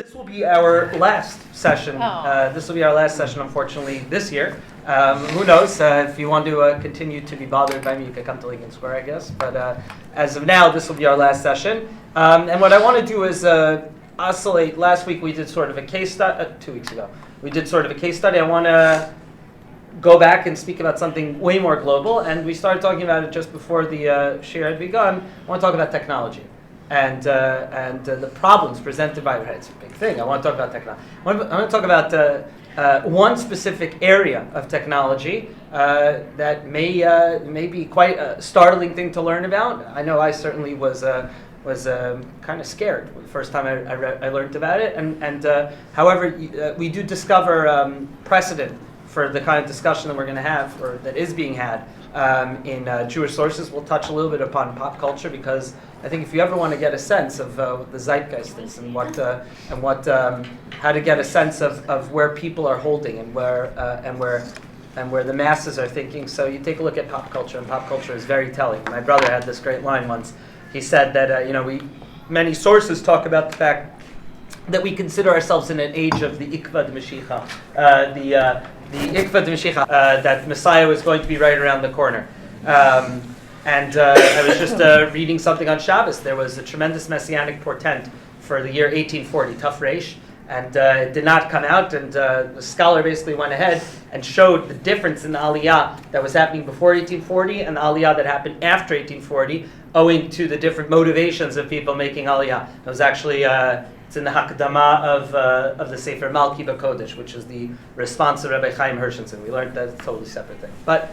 This will be our last session. Oh. This will be our last session, unfortunately, this year. Who knows? If you want to continue to be bothered by me, you can come to Lincoln Square, I guess. But as of now, this will be our last session. And what I want to do is oscillate. Last week we did sort of a case study. 2 weeks ago, we did sort of a case study. I want to go back and speak about something way more global. And we started talking about it just before the shir had begun. I want to talk about technology. And the problems presented by it. It's a big thing. I want to talk about technology. I want to talk about one specific area of technology that may be quite a startling thing to learn about. I know I certainly was kind of scared the first time I learned about it. However, we do discover precedent for the kind of discussion that we're going to have, or that is being had in Jewish sources. We'll touch a little bit upon pop culture, because I think if you ever want to get a sense of what the zeitgeist is and how to get a sense of where people are holding and where the masses are thinking. So you take a look at pop culture, and pop culture is very telling. My brother had this great line once. He said that many sources talk about the fact that we consider ourselves in an age of the Ikvad Mashiach, the Ikvad Mashiach, that Messiah was going to be right around the corner. I was just reading something on Shabbos. There was a tremendous messianic portent for the year 1840, Taf Reish, and it did not come out. And the scholar basically went ahead and showed the difference in the Aliyah that was happening before 1840 and the Aliyah that happened after 1840, owing to the different motivations of people making Aliyah. It was actually it's in the Hakdama of the Sefer Malki B'Kodesh, which is the response of Rabbi Chaim Hershenson. We learned that it's a totally separate thing. But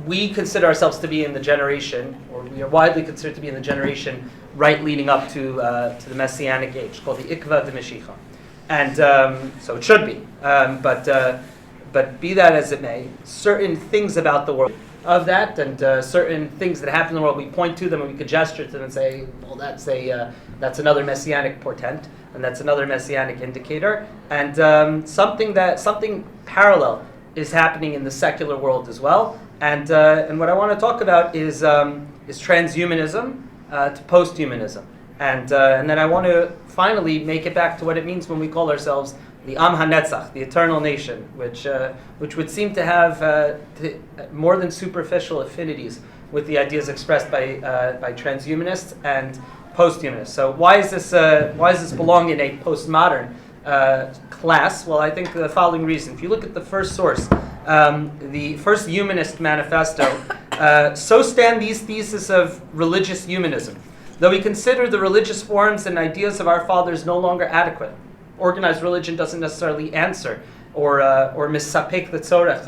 we consider ourselves to be in the generation, or we are widely considered to be in the generation right leading up to the Messianic age, called the Ikvad Mashiach. And so it should be. But be that as it may, certain things about the world of that, and certain things that happen in the world, we point to them and we could gesture to them and say, well, that's another messianic portent, and that's another messianic indicator, and something parallel is happening in the secular world as well. And what I want to talk about is transhumanism to posthumanism, and then I want to finally make it back to what it means when we call ourselves the Am HaNetzach, the eternal nation, which would seem to have more than superficial affinities with the ideas expressed by transhumanists and posthumanists. So why is this belong in a postmodern class? Well, I think the following reason. If you look at the first source, the first Humanist Manifesto, so stand these theses of religious humanism. Though we consider the religious forms and ideas of our fathers no longer adequate, organized religion doesn't necessarily answer or misapek the tzorech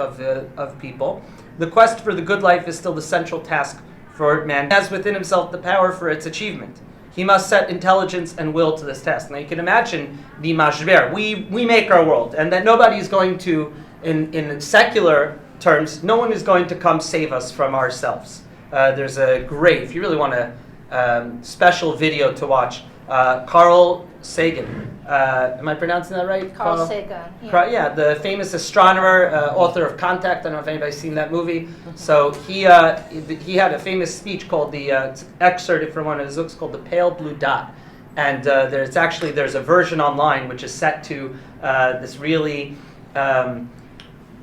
of people. The quest for the good life is still the central task for man. He has within himself the power for its achievement. He must set intelligence and will to this task. Now you can imagine the mashber. We make our world, and that nobody is going to, in secular terms, no one is going to come save us from ourselves. There's a great, if you really want a special video to watch, Carl Sagan. Am I pronouncing that right? Carl Sagan. Yeah, the famous astronomer, author of Contact. I don't know if anybody's seen that movie. So he had a famous speech called it's excerpted from one of his books called The Pale Blue Dot. And there's a version online which is set to this really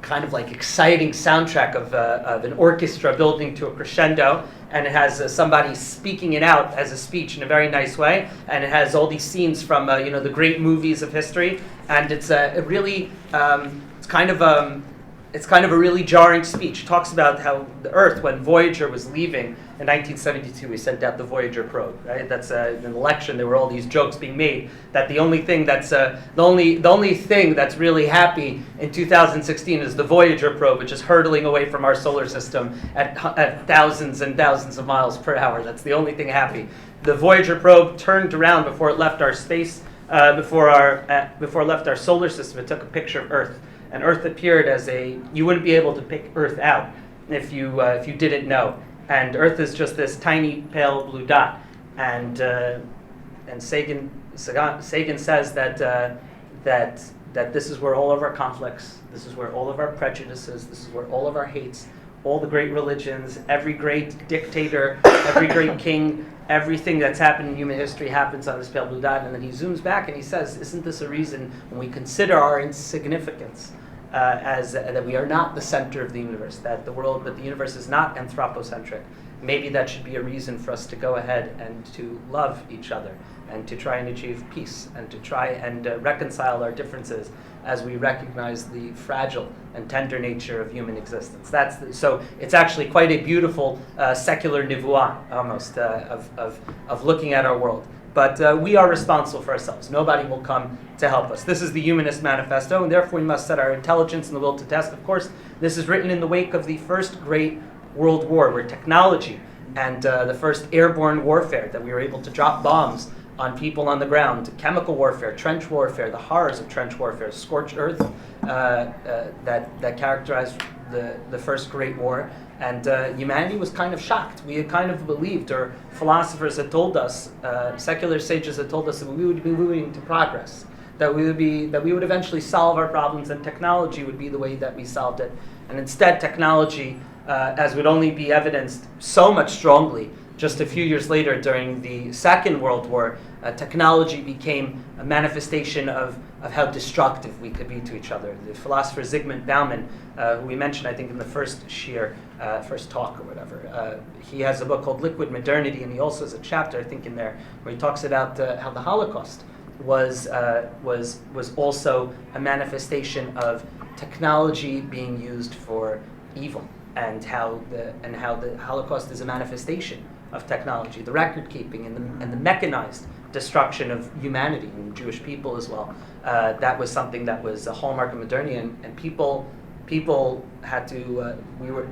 kind of like exciting soundtrack of an orchestra building to a crescendo, and it has somebody speaking it out as a speech in a very nice way, and it has all these scenes from the great movies of history, and it's kind of a really jarring speech. It talks about how the Earth, when Voyager was leaving in 1972, we sent out the Voyager probe. Right? That's in an election. There were all these jokes being made that the only thing that's really happy in 2016 is the Voyager probe, which is hurtling away from our solar system at thousands and thousands of miles per hour. That's the only thing happy. The Voyager probe turned around before it left our space, before it left our solar system. It took a picture of Earth. And Earth appeared as you wouldn't be able to pick Earth out if you didn't know. And Earth is just this tiny pale blue dot. And Sagan says that this is where all of our conflicts, this is where all of our prejudices, this is where all of our hates, all the great religions, every great dictator, every great king, everything that's happened in human history happens on this pale blue dot, and then he zooms back and he says, isn't this a reason when we consider our insignificance as that we are not the center of the universe, that the universe is not anthropocentric? Maybe that should be a reason for us to go ahead and to love each other and to try and achieve peace and to try and reconcile our differences as we recognize the fragile and tender nature of human existence. So it's actually quite a beautiful secular nivuah, almost, of looking at our world. But we are responsible for ourselves. Nobody will come to help us. This is the Humanist Manifesto, and therefore we must set our intelligence and the will to test. Of course, this is written in the wake of the first great World War, where technology and the first airborne warfare, that we were able to drop bombs on people on the ground, chemical warfare, trench warfare, the horrors of trench warfare, scorched earth that characterized the first Great War. And humanity was kind of shocked. We had kind of believed, or philosophers had told us, secular sages had told us that we would be moving to progress, that we would eventually solve our problems, and technology would be the way that we solved it. And instead, technology, as would only be evidenced so much strongly just a few years later during the Second World War, technology became a manifestation of how destructive we could be to each other. The philosopher Zygmunt Bauman, who we mentioned, I think, in the first talk or whatever, he has a book called Liquid Modernity, and he also has a chapter, I think, in there where he talks about how the Holocaust was also a manifestation of technology being used for evil, and how the Holocaust is a manifestation of technology, the record keeping and the mechanized destruction of humanity and Jewish people as well. That was something that was a hallmark of modernity, and people had to,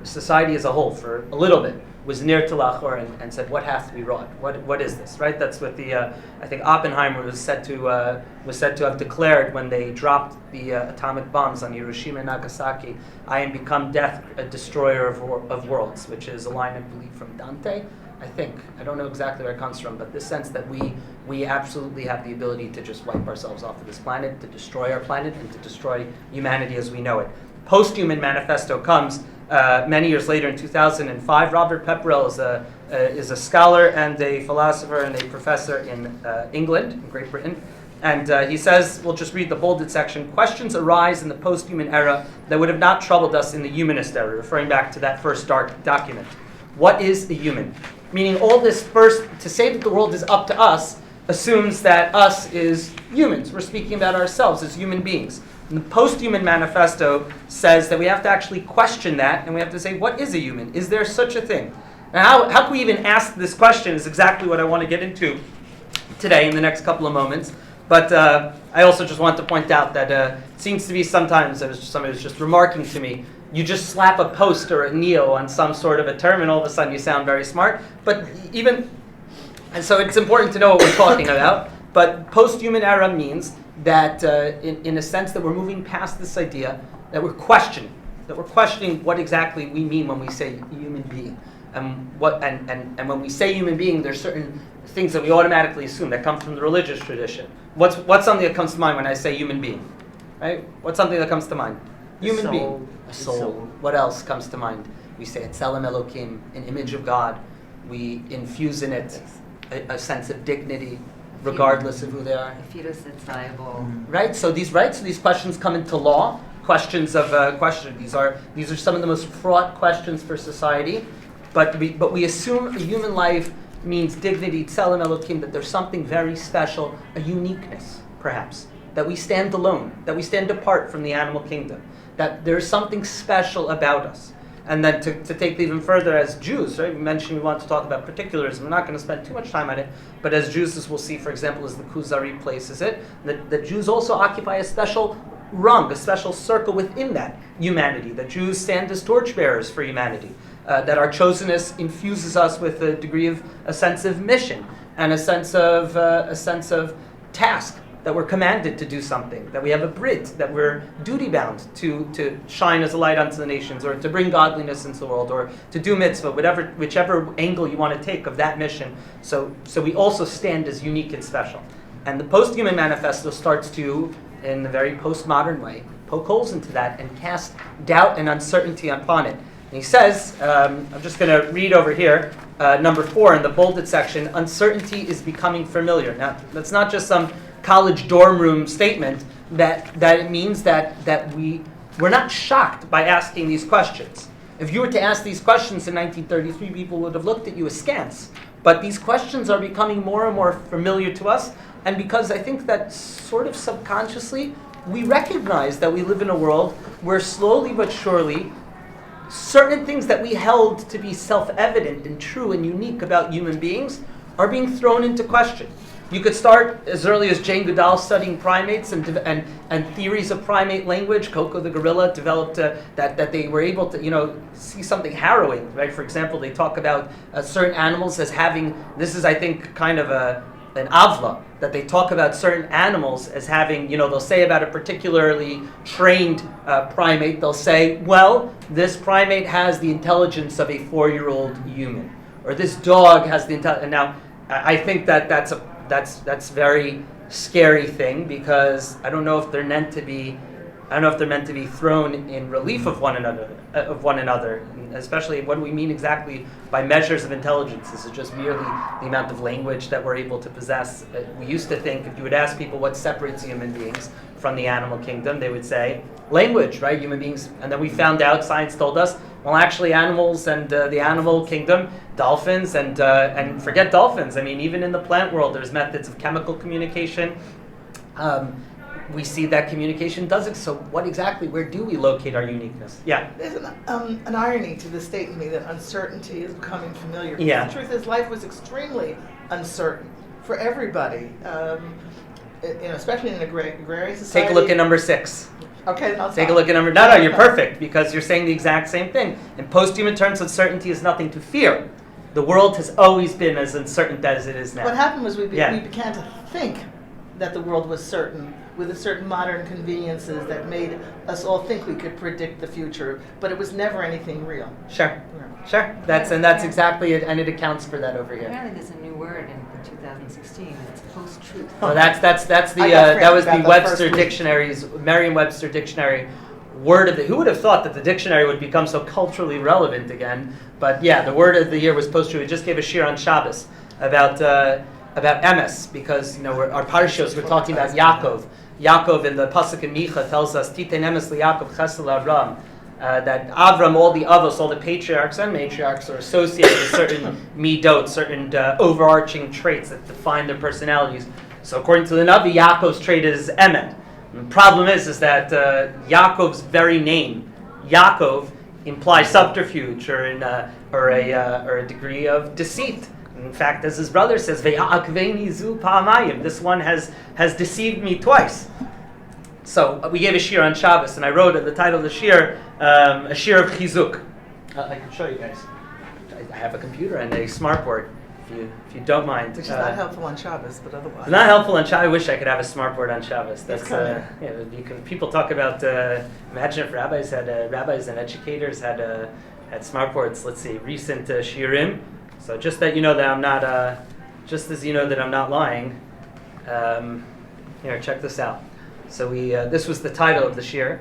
society as a whole for a little bit was near to Lachor and said, what hath we wrought? What is this, right? That's what I think Oppenheimer was said to have declared when they dropped the atomic bombs on Hiroshima and Nagasaki. I am become death, a destroyer of worlds, which is a line, I believe, from Dante. I think. I don't know exactly where it comes from, but this sense that we absolutely have the ability to just wipe ourselves off of this planet, to destroy our planet, and to destroy humanity as we know it. Post-Human Manifesto comes many years later in 2005. Robert Pepperell is a scholar and a philosopher and a professor in England, in Great Britain. And he says, we'll just read the bolded section, questions arise in the post-human era that would have not troubled us in the humanist era, referring back to that first dark document. What is the human? Meaning all this first, to say that the world is up to us, assumes that us is humans. We're speaking about ourselves as human beings. And the Post-Human Manifesto says that we have to actually question that, and we have to say, what is a human? Is there such a thing? Now, how can we even ask this question is exactly what I want to get into today in the next couple of moments. But I also just want to point out that it seems to be sometimes, somebody was just remarking to me, you just slap a post or a neo on some sort of a term, and all of a sudden you sound very smart. But and so it's important to know what we're talking about. But post-human era means that, in a sense, that we're moving past this idea that we're questioning what exactly we mean when we say human being, and when we say human being, there's certain things that we automatically assume that come from the religious tradition. What's something that comes to mind when I say human being, right? What's something that comes to mind? Human being, a soul. What else comes to mind? We say Tselem Elokim, an image of God. We infuse in it a sense of dignity, regardless of who they are. Right. So these questions come into law. Questions of These are some of the most fraught questions for society. But we assume a human life means dignity, Tselem Elokim, that there's something very special, a uniqueness, perhaps, that we stand alone, that we stand apart from the animal kingdom, that there's something special about us. And then to take it even further, as Jews, right? We mentioned we want to talk about particularism. We're not going to spend too much time on it, but as Jews, as we'll see, for example, as the Kuzari places it, that Jews also occupy a special rung, a special circle within that humanity. That Jews stand as torchbearers for humanity. That our chosenness infuses us with a degree of a sense of mission and a sense of task. That we're commanded to do something, that we have a brit, that we're duty-bound to shine as a light unto the nations, or to bring godliness into the world, or to do mitzvah, whichever angle you want to take of that mission. So we also stand as unique and special. And the Post-Human Manifesto starts to, in a very postmodern way, poke holes into that and cast doubt and uncertainty upon it. And he says, I'm just going to read over here, number 4 in the bolded section, uncertainty is becoming familiar. Now, that's not just some college dorm room statement, that it means that we're not shocked by asking these questions. If you were to ask these questions in 1933, people would have looked at you askance. But these questions are becoming more and more familiar to us, and because I think that sort of subconsciously, we recognize that we live in a world where slowly but surely, certain things that we held to be self-evident and true and unique about human beings are being thrown into question. You could start as early as Jane Goodall studying primates and theories of primate language. Coco the gorilla developed that they were able to see something harrowing. Right? For example, they talk about certain animals as having. This is, I think, kind of an avla that they talk about certain animals as having. They'll say about a particularly trained primate. They'll say, well, this primate has the intelligence of a 4-year-old human, or this dog has the intelligence. Now, I think that's very scary thing, because I don't know if they're meant to be thrown in relief of one another, especially what do we mean exactly by measures of intelligence. Is it just merely the amount of language that we're able to possess? We used to think if you would ask people what separates human beings from the animal kingdom, they would say language, right? Human beings, and then we found out, science told us, well, actually animals and the animal kingdom, dolphins and forget dolphins. I mean, even in the plant world, there's methods of chemical communication. We see that communication does it. So where do we locate our uniqueness? Yeah. There's an irony to the statement to me that uncertainty is becoming familiar. Yeah. The truth is, life was extremely uncertain for everybody, especially in an agrarian society. Take a look at number 6. Okay, then I'll take a look at number. No, you're perfect, because you're saying the exact same thing. In post-human terms, uncertainty is nothing to fear. The world has always been as uncertain as it is now. What happened was we began to think that the world was certain, with a certain modern conveniences that made us all think we could predict the future, but it was never anything real. Sure. That's exactly it, and it accounts for that over here. Apparently, there's a new word in 2016. It's post-truth. Well, that was the Webster Dictionary's Merriam-Webster Dictionary word of the. Who would have thought that the dictionary would become so culturally relevant again? But yeah, the word of the year was post-truth. We just gave a shir on Shabbos about emes, because our parashos were talking about Yaakov. Yaakov in the pasuk in Micha tells us Titen emes liYaakov chesed Avram. That Avram, all the avos, all the patriarchs and matriarchs are associated with certain midot, certain overarching traits that define their personalities. So according to the Navi, Yaakov's trait is emet. And the problem is that Yaakov's very name, Yaakov, implies subterfuge or a degree of deceit. In fact, as his brother says, "Ve'akveni zu pa'amayim," this one has deceived me twice. So we gave a shir on Shabbos, and I wrote the title of the shir, a shir of chizuk. I can show you guys. I have a computer and a smartboard, if you don't mind. Which is not helpful on Shabbos, but otherwise. It's not helpful on Shabbos. I wish I could have a smartboard on Shabbos. That's people talk about. Imagine if rabbis and educators had smartboards. Let's see, recent shirim. So just that you know that I'm not, just as you know that I'm not lying. Here, check this out. So this was the title of the shir.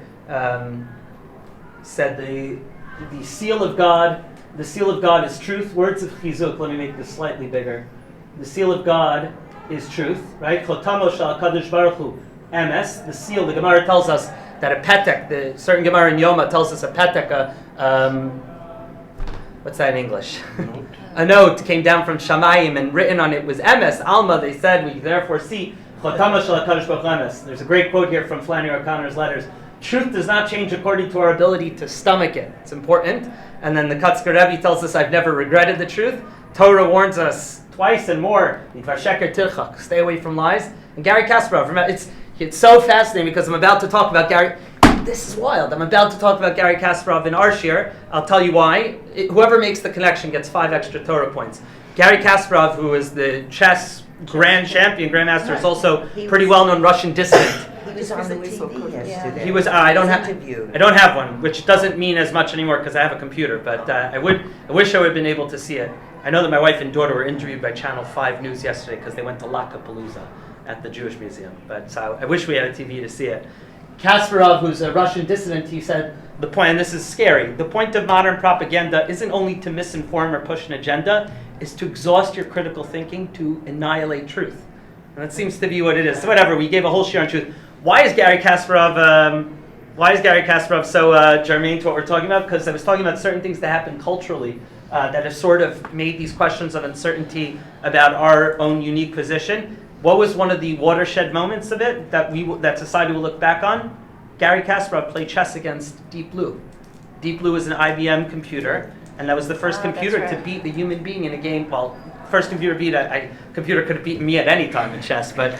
Said the seal of God. The seal of God is truth. Words of chizuk. Let me make this slightly bigger. The seal of God is truth, right? Chotamo shel Kadosh Baruch Hu emes. The seal. The Gemara tells us that a petek. The certain Gemara in Yoma tells us a petek. What's that in English? A note came down from Shamayim, and written on it was emes. Alma. They said we therefore see. There's a great quote here from Flannery O'Connor's letters. Truth does not change according to our ability to stomach it. It's important. And then the Kutzker Rebbe tells us, I've never regretted the truth. Torah warns us twice and more. Stay away from lies. And Gary Kasparov, it's so fascinating because I'm about to talk about Gary. This is wild. I'm about to talk about Gary Kasparov in our shir. I'll tell you why. Whoever makes the connection gets 5 extra Torah points. Gary Kasparov, who is the chess grand champion, grandmaster, is also pretty well-known Russian dissident. He was on the TV yesterday. He was. I don't have one, which doesn't mean as much anymore because I have a computer. But I wish I would have been able to see it. I know that my wife and daughter were interviewed by Channel 5 News yesterday because they went to Lakapalooza at the Jewish Museum. But so I wish we had a TV to see it. Kasparov, who's a Russian dissident, he said the point, and this is scary. The point of modern propaganda isn't only to misinform or push an agenda; is to exhaust your critical thinking to annihilate truth. And that seems to be what it is. So whatever, we gave a whole share on truth. Why is Gary Kasparov so germane to what we're talking about? Because I was talking about certain things that happen culturally that have sort of made these questions of uncertainty about our own unique position. What was one of the watershed moments of it that society will look back on? Gary Kasparov played chess against Deep Blue. Deep Blue was an IBM computer, and that was the first computer to beat the human being in a game. Well, first computer beat a computer could have beaten me at any time in chess, but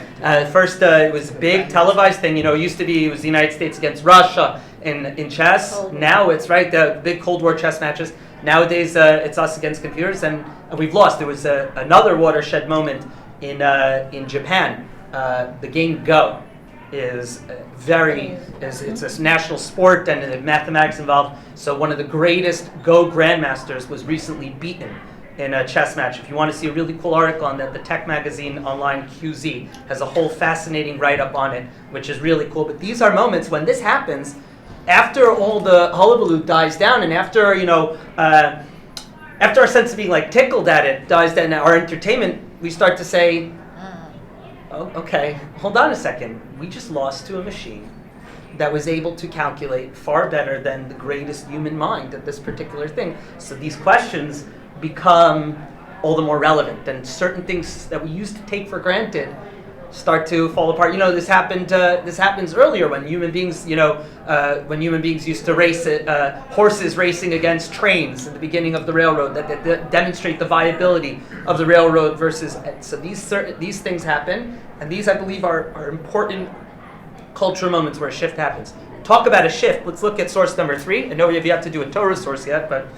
first it was a big televised thing. It used to be it was the United States against Russia in chess. Now it's the big Cold War chess matches. Nowadays it's us against computers, and we've lost. There was another watershed moment in Japan. The game Go is it's a national sport, and the mathematics involved. So one of the greatest Go grandmasters was recently beaten in a chess match. If you want to see a really cool article on that, the tech magazine online QZ has a whole fascinating write-up on it, which is really cool. But these are moments when this happens after all the hullabaloo dies down, and after our sense of being tickled at it dies down, our entertainment, we start to say, oh, okay, hold on a second. We just lost to a machine that was able to calculate far better than the greatest human mind at this particular thing. So these questions become all the more relevant, and certain things that we used to take for granted start to fall apart. This happens earlier when human beings, used to race horses racing against trains at the beginning of the railroad that demonstrate the viability of the railroad versus. So these things happen, and these, I believe, are important cultural moments where a shift happens. Talk about a shift. Let's look at source number 3. I know we have yet to do a Torah source yet, but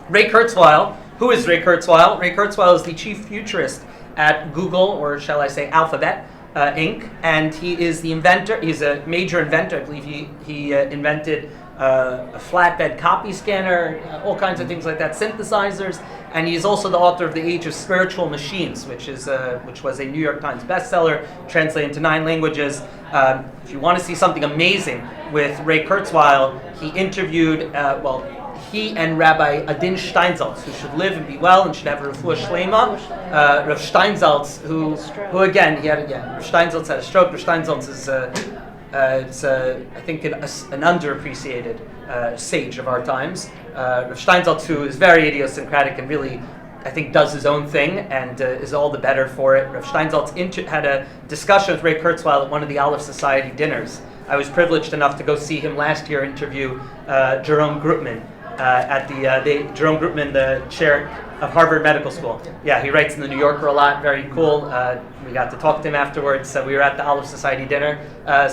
Ray Kurzweil. Who is Ray Kurzweil? Ray Kurzweil is the chief futurist at Google, or shall I say Alphabet, Inc., and he is the inventor. He's a major inventor. I believe he invented a flatbed copy scanner, all kinds of things like that, synthesizers, and he's also the author of The Age of Spiritual Machines, which was a New York Times bestseller, translated into 9 languages. If you want to see something amazing with Ray Kurzweil, he interviewed, he and Rabbi Adin Steinsaltz, who should live and be well and should have a refuah shlema. Rav Steinsaltz, who again, Rav Steinsaltz had a stroke. Rav Steinsaltz is, I think, an underappreciated sage of our times. Rav Steinsaltz, who is very idiosyncratic and really, I think, does his own thing and is all the better for it. Rav Steinsaltz had a discussion with Ray Kurzweil at one of the Aleph Society dinners. I was privileged enough to go see him last year interview Jerome Groopman. At the Jerome Groopman, the chair of Harvard Medical School. Yeah, he writes in the New Yorker a lot. Very cool. We got to talk to him afterwards. So we were at the Aleph Society dinner.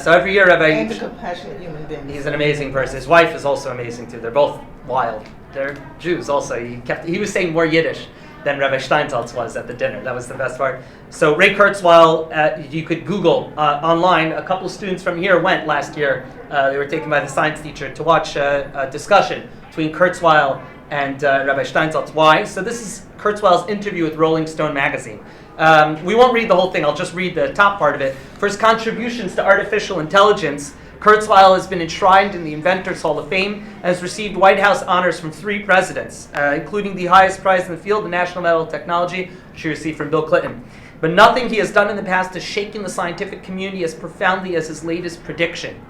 So every year, Rabbi. And a compassionate human being. He's an amazing person. His wife is also amazing too. They're both wild. They're Jews also. He was saying more Yiddish than Rabbi Steinsaltz was at the dinner. That was the best part. So Ray Kurzweil, you could Google online. A couple of students from here went last year. They were taken by the science teacher to watch a discussion between Kurzweil and Rabbi Steinsaltz. Why? So this is Kurzweil's interview with Rolling Stone magazine. We won't read the whole thing. I'll just read the top part of it. For his contributions to artificial intelligence, Kurzweil has been enshrined in the Inventors Hall of Fame and has received White House honors from 3 presidents, including the highest prize in the field, the National Medal of Technology, which he received from Bill Clinton. But nothing he has done in the past has shaken the scientific community as profoundly as his latest prediction.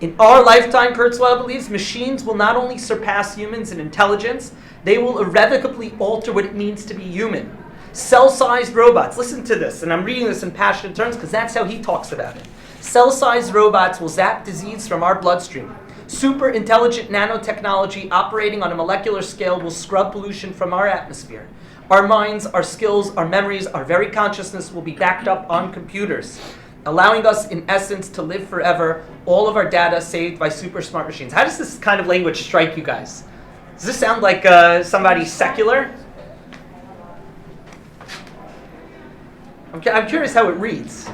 In our lifetime, Kurzweil believes, machines will not only surpass humans in intelligence, they will irrevocably alter what it means to be human. Cell-sized robots, listen to this, and I'm reading this in passionate terms because that's how he talks about it. Cell-sized robots will zap disease from our bloodstream. Super intelligent nanotechnology operating on a molecular scale will scrub pollution from our atmosphere. Our minds, our skills, our memories, our very consciousness will be backed up on computers, allowing us, in essence, to live forever, all of our data saved by super smart machines. How does this kind of language strike you guys? Does this sound like somebody secular? I'm curious how it reads.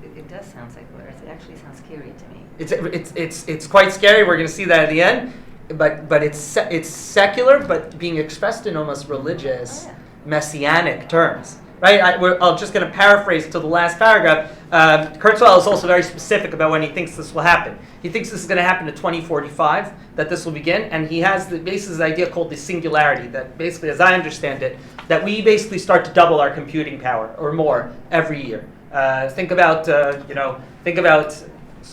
It does sound secular. It actually sounds scary to me. It's quite scary. We're going to see that at the end. But it's secular, but being expressed in almost religious, messianic terms. Right? I'm just going to paraphrase to the last paragraph. Kurzweil is also very specific about when he thinks this will happen. He thinks this is going to happen in 2045, that this will begin, and he has basically this idea called the singularity, that basically, as I understand it, that we basically start to double our computing power or more every year. Think about, so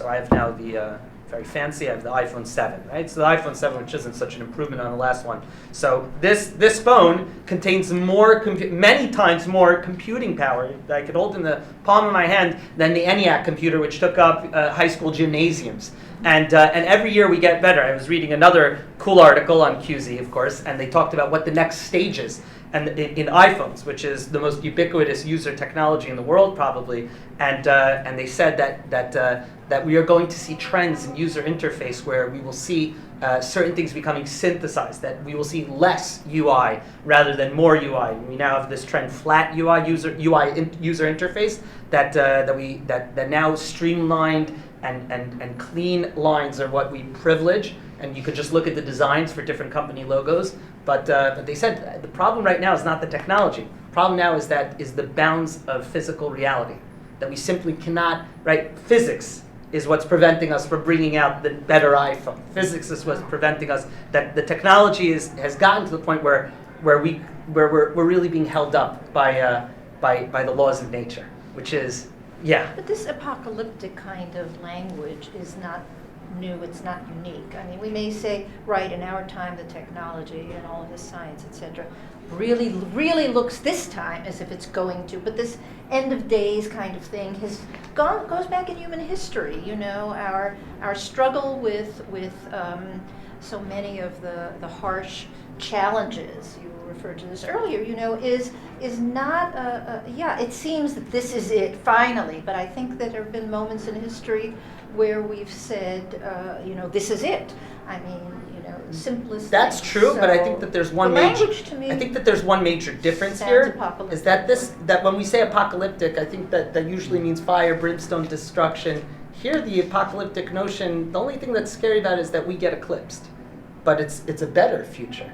I have now the, very fancy, I have the iPhone 7, right? So the iPhone 7, which isn't such an improvement on the last one. So this phone contains many times more computing power that I could hold in the palm of my hand than the ENIAC computer, which took up high school gymnasiums. And every year we get better. I was reading another cool article on QZ, of course, and they talked about what the next stage is. And in iPhones, which is the most ubiquitous user technology in the world, probably, and they said that we are going to see trends in user interface where we will see certain things becoming synthesized, that we will see less UI rather than more UI. We now have this trend, flat user interface, that now streamlined and clean lines are what we privilege. And you could just look at the designs for different company logos. But they said the problem right now is not the technology. The problem now is the bounds of physical reality, that we simply cannot, right? Physics is what's preventing us from bringing out the better iPhone. Physics is what's preventing us, that the technology has gotten to the point where we're really being held up by the laws of nature, which is, yeah. But this apocalyptic kind of language is not new, it's not unique. I mean, we may say, right, in our time, the technology and all of the science, etc., really looks this time as if it's going to, but this end of days kind of thing goes back in human history. You know, our struggle with so many of the harsh challenges, you referred to this earlier, you know, is not it seems that this is it finally, but I think that there have been moments in history where we've said, this is it. I mean, simplest. That's things. true, So but I think that there's one the major. language to me I think that there's one major difference sounds here. apocalyptic. Is that when we say apocalyptic, I think that usually means fire, brimstone, destruction. Here, the apocalyptic notion, the only thing that's scary about it is that we get eclipsed, but it's a better future.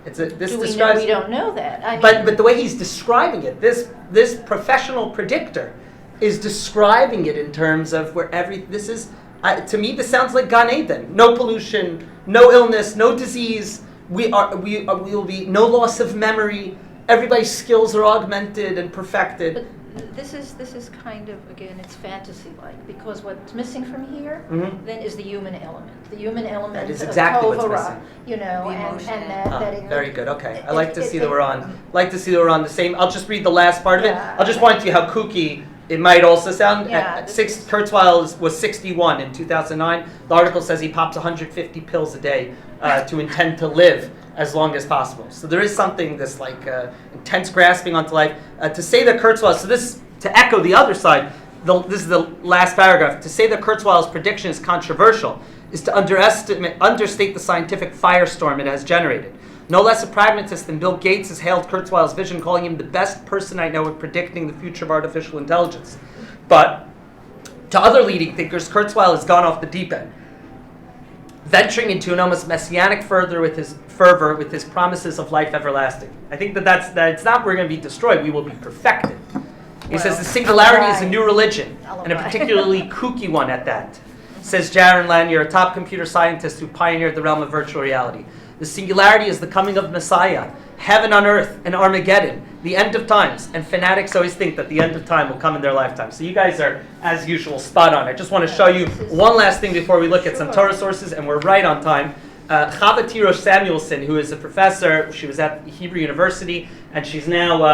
We don't know that. I mean, but the way he's describing it, this professional predictor is describing it in terms of where to me, this sounds like Gan Eden. No pollution, no illness, no disease. We will be no loss of memory. Everybody's skills are augmented and perfected. But this is kind of, again, it's fantasy-like, because what's missing from here then is the human element. The human element That is of exactly what's Tovara, missing. and Very good. Okay, I like to see that we're on the same. I'll just read the last part of it. I'll just point to you how kooky it might also sound. Kurzweil was 61 in 2009. The article says he pops 150 pills a day to intend to live as long as possible. So there is something, this intense grasping onto life. To say that Kurzweil, to echo the other side, this is the last paragraph. To say that Kurzweil's prediction is controversial is to understate the scientific firestorm it has generated. No less a pragmatist than Bill Gates has hailed Kurzweil's vision, calling him the best person I know at predicting the future of artificial intelligence. But to other leading thinkers, Kurzweil has gone off the deep end, venturing into an almost messianic fervor with his promises of life everlasting. I think that it's not we're going to be destroyed, we will be perfected. He says the singularity is a new religion, and a particularly kooky one at that. Says Jaron Lanier, a top computer scientist who pioneered the realm of virtual reality. The singularity is the coming of Messiah, heaven on earth, and Armageddon, the end of times. And fanatics always think that the end of time will come in their lifetime. So you guys are, as usual, spot on. I just want to show you one last thing before we look at some Torah sources, and we're right on time. Chava Tirosh Samuelson, who is a professor, she was at Hebrew University, and she's now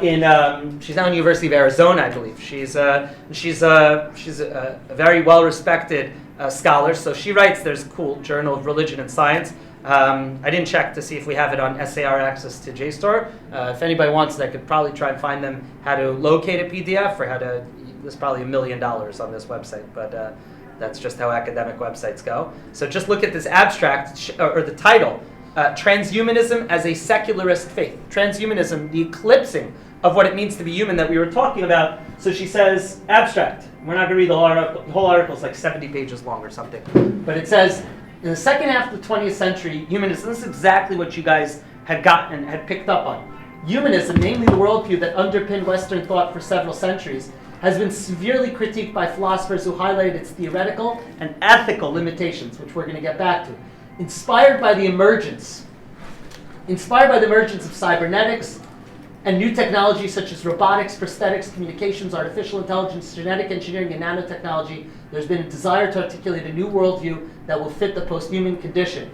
in University of Arizona, I believe. She's a very well-respected scholar. So she writes. There's a cool Journal of Religion and Science. I didn't check to see if we have it on SAR access to JSTOR. If anybody wants it, I could probably try and find them how to locate a PDF or how to. There's probably $1 million on this website, but. That's just how academic websites go. So just look at this abstract, or the title, Transhumanism as a Secularist Faith. Transhumanism, the eclipsing of what it means to be human that we were talking about. So she says, abstract. We're not going to read the whole article. The whole article is like 70 pages long or something. But it says, in the second half of the 20th century, humanism, this is exactly what you guys had gotten and had picked up on. Humanism, namely the worldview that underpinned Western thought for several centuries, has been severely critiqued by philosophers who highlight its theoretical and ethical limitations, which we're going to get back to. Inspired by the emergence of cybernetics and new technologies such as robotics, prosthetics, communications, artificial intelligence, genetic engineering, and nanotechnology, there's been a desire to articulate a new worldview that will fit the post-human condition.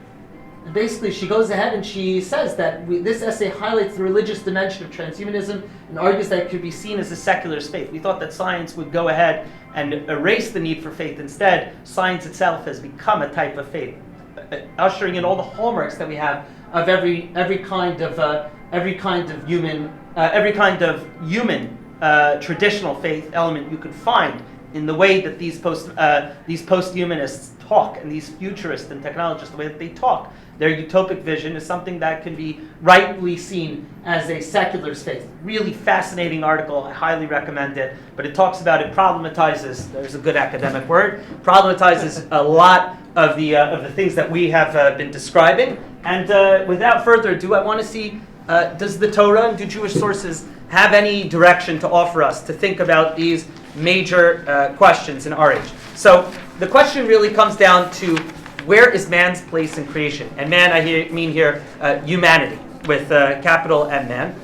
And basically, she goes ahead and she says that this essay highlights the religious dimension of transhumanism and argues that it could be seen as a secularist faith. We thought that science would go ahead and erase the need for faith. Instead, science itself has become a type of faith, ushering in all the hallmarks that we have of every kind of human traditional faith element you could find in the way that these post-humanists talk, and these futurists and technologists, the way that they talk. Their utopic vision is something that can be rightly seen as a secularist faith. Really fascinating article. I highly recommend it. But it talks about, it problematizes, there's a good academic word, problematizes a lot of the things that we have been describing. And without further ado, I want to see, does the Torah and do Jewish sources have any direction to offer us to think about these major questions in our age? So the question really comes down to, where is man's place in creation? And man, I mean here humanity, with capital M, man.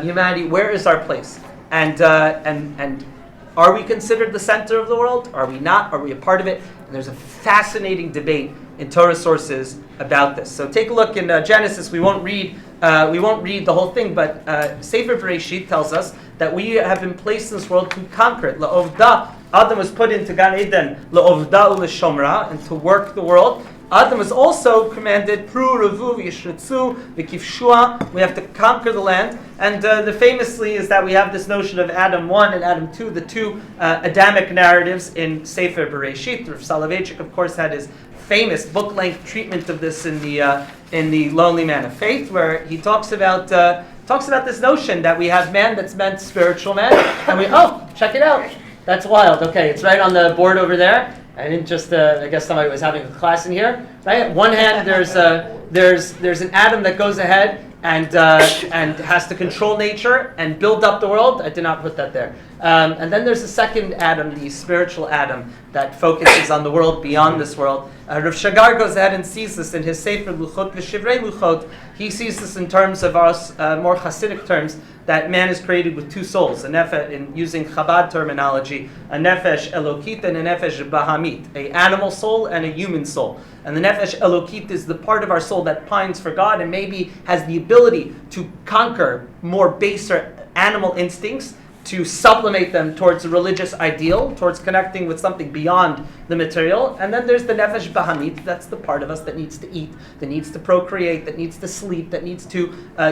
Humanity, where is our place? And are we considered the center of the world? Are we not? Are we a part of it? And there's a fascinating debate in Torah sources about this. So take a look in Genesis. We won't read the whole thing, but Sefer Bereshit tells us that we have been placed in this world to conquer it. La'ovda, Adam was put into Gan Eden, la'ovda u'l'shomra, and to work the world. Adam was also commanded, Pru, Revu, Yishritzu, V'kifshua, we have to conquer the land. And the famously is that we have this notion of Adam 1 and Adam 2, the two Adamic narratives in Sefer Bereshit. Rav Soloveitchik, of course, had his famous book-length treatment of this in the Lonely Man of Faith, where he talks about this notion that we have man that's meant spiritual man, and check it out. That's wild. Okay, it's right on the board over there. I didn't just. I guess somebody was having a class in here. Right. On one hand, there's an Adam that goes ahead and has to control nature and build up the world. I did not put that there. And then there's a second Adam, the spiritual Adam, that focuses on the world beyond this world. Rav Shagar goes ahead and sees this in his Sefer Luchot V'Shivrei Luchot. He sees this in terms of us, more Hasidic terms, that man is created with two souls, in using Chabad terminology, a nefesh elokit and a nefesh bahamit, an animal soul and a human soul. And the nefesh elokit is the part of our soul that pines for God and maybe has the ability to conquer more baser animal instincts, to sublimate them towards a religious ideal, towards connecting with something beyond the material. And then there's the nefesh bahamit, that's the part of us that needs to eat, that needs to procreate, that needs to sleep, that needs to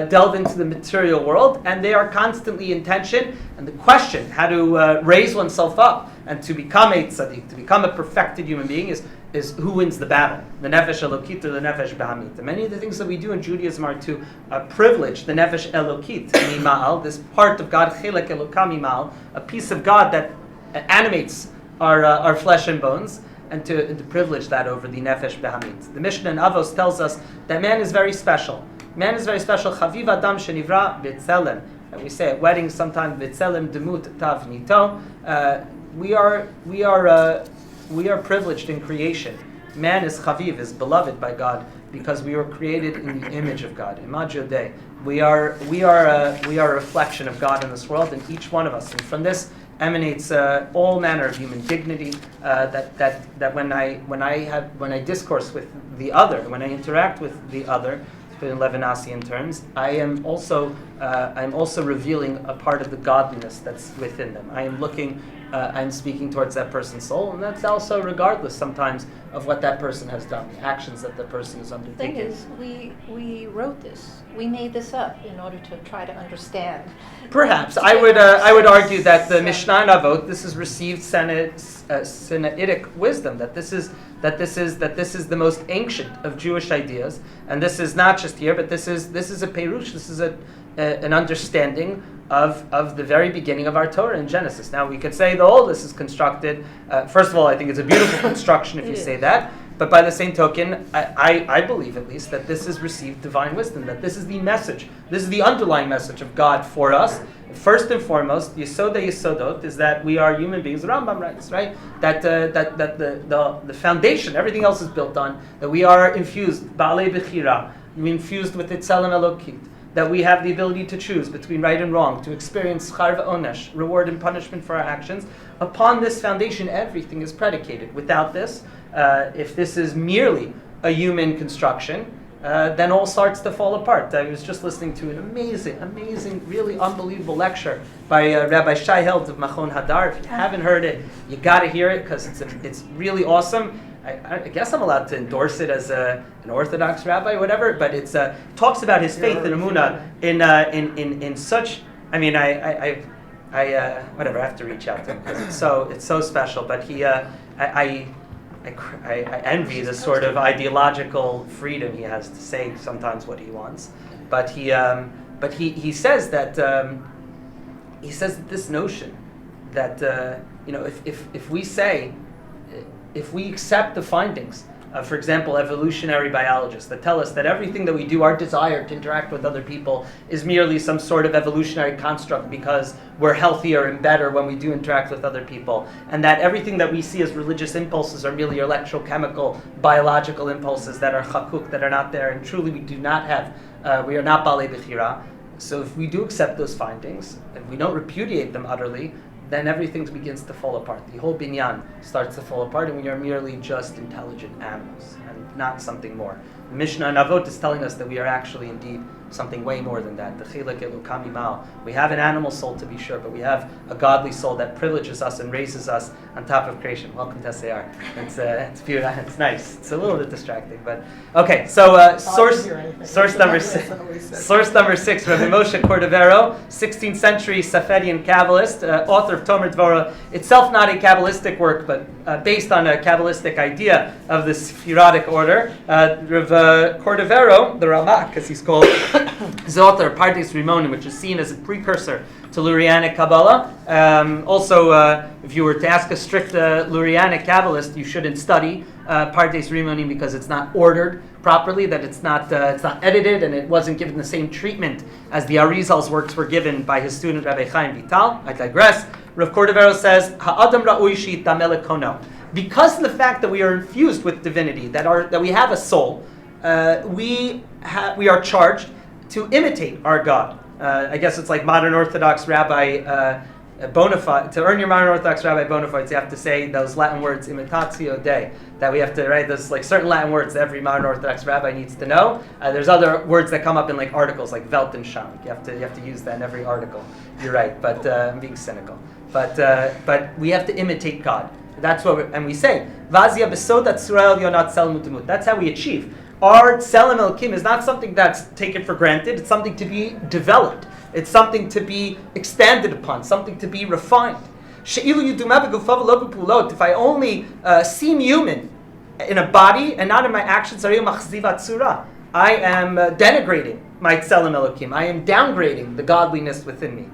delve into the material world. And they are constantly in tension. And the question, how to raise oneself up and to become a tzaddik, to become a perfected human being, is who wins the battle, the nefesh elokit or the nefesh bahamit. And many of the things that we do in Judaism are to privilege the nefesh elokit mimal, this part of God, chelek elokam mimal, a piece of God that animates our flesh and bones, and to privilege that over the nefesh bahamit. The Mishnah in Avos tells us that man is very special. Man is very special. Chaviv adam shenivra b'tzelem. And we say at weddings sometimes b'tzelem demut tavnito. We are privileged in creation. Man is chaviv, is beloved by God, because we were created in the image of God. Imad Yodeh. We are a reflection of God in this world, and each one of us. And from this emanates all manner of human dignity. That when I discourse with the other, when I interact with the other, in Levinasian terms, I am also revealing a part of the godliness that's within them. I'm speaking towards that person's soul, and that's also regardless sometimes of what that person has done, the actions that the person is undertaking. The thing is, we wrote this. We made this up in order to try to understand. Perhaps I would argue that the Mishnah in Avot, this is received Sinaitic wisdom. That this is the most ancient of Jewish ideas, and this is not just here, but this is a perush. This is an understanding of the very beginning of our Torah in Genesis. Now we could say the oldest is constructed. First of all, I think it's a beautiful construction if you say that. But by the same token, I believe at least that this has received divine wisdom, that this is the message, this is the underlying message of God for us, First and foremost, Yesod Yesodot is that we are human beings. The Rambam writes, right? That the foundation, everything else is built on, that we are infused, Ba'alei Bechira, we infused with Itzelem Elokit, that we have the ability to choose between right and wrong, to experience Schar V'Onesh, reward and punishment for our actions. Upon this foundation, everything is predicated. Without this, if this is merely a human construction, then all starts to fall apart. I was just listening to an amazing, really unbelievable lecture by Rabbi Shai Held of Machon Hadar. If you haven't heard it, you got to hear it because it's really awesome. I guess I'm allowed to endorse it as an Orthodox rabbi, whatever. But it's talks about his faith in Emunah in such. I mean, I whatever. I have to reach out to him because it's so special. But I envy the sort of ideological freedom he has to say sometimes what he wants, but he says that this notion that if we accept the findings of, for example, evolutionary biologists that tell us that everything that we do, our desire to interact with other people, is merely some sort of evolutionary construct because we're healthier and better when we do interact with other people, and that everything that we see as religious impulses are merely electrochemical, biological impulses that are chakuk, that are not there, and truly we do not have, we are not balei bechira. So if we do accept those findings, and we don't repudiate them utterly, then everything begins to fall apart. The whole binyan starts to fall apart, and we are merely just intelligent animals, and not something more. The Mishnah in Avot is telling us that we are actually indeed something way more than that. The chilek elukam imal. We have an animal soul to be sure, but we have a godly soul that privileges us and raises us on top of creation. Welcome to SAR. It's beautiful. It's nice. It's a little bit distracting, but okay. So source number 6. Source number 6. Rabbi Moshe Cordovero, 16th century Safedian Kabbalist, author of Tomer Dvorah. Itself not a Kabbalistic work, but based on a Kabbalistic idea of the Sephirotic order. Rav Cordovero, the Ramak, as he's called, is the author of Pardes Rimonim, which is seen as a precursor to Lurianic Kabbalah. Also, if you were to ask a strict Lurianic Kabbalist, you shouldn't study Pardes Rimonim because it's not ordered properly, that it's not edited, and it wasn't given the same treatment as the Arizal's works were given by his student Rabbi Chaim Vital. I digress. Rav Cordovero says, Ha'adam ra'ui she'yitameh lekono. Because of the fact that we are infused with divinity, that we have a soul, we are charged to imitate our God. I guess it's like modern Orthodox rabbi bona fide. To earn your modern Orthodox rabbi bona fides, you have to say those Latin words, imitatio Dei. That we have to write. There's like certain Latin words that every modern Orthodox rabbi needs to know. There's other words that come up in like articles, like Weltanschauung. You have to use that in every article. You're right, but I'm being cynical. But we have to imitate God. That's what and we say. Vazia besodat surah yonat sel mutamut. That's how we achieve. Our tselem elkim is not something that's taken for granted. It's something to be developed. It's something to be expanded upon. Something to be refined. If I only seem human in a body and not in my actions, I am denigrating my tselem elkim. I am downgrading the godliness within me.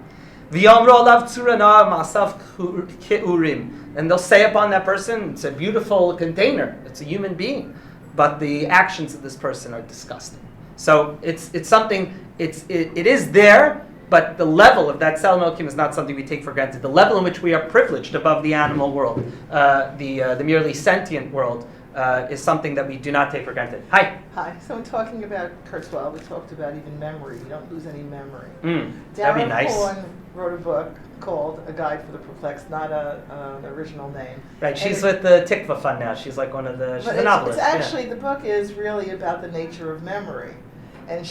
And they'll say upon that person, it's a beautiful container, it's a human being, but the actions of this person are disgusting. So it's something, it is there, but the level of that Tselem Elokim is not something we take for granted. The level in which we are privileged above the animal world, the merely sentient world, is something that we do not take for granted. Hi. Hi. So in talking about Kurzweil, we talked about even memory. You don't lose any memory. That'd be nice. Horn wrote a book called A Guide for the Perplexed, not an original name. Right, she's with the Tikva Fund now. She's like one of the, she's a novelist. It's actually, the book is really about the nature of memory. And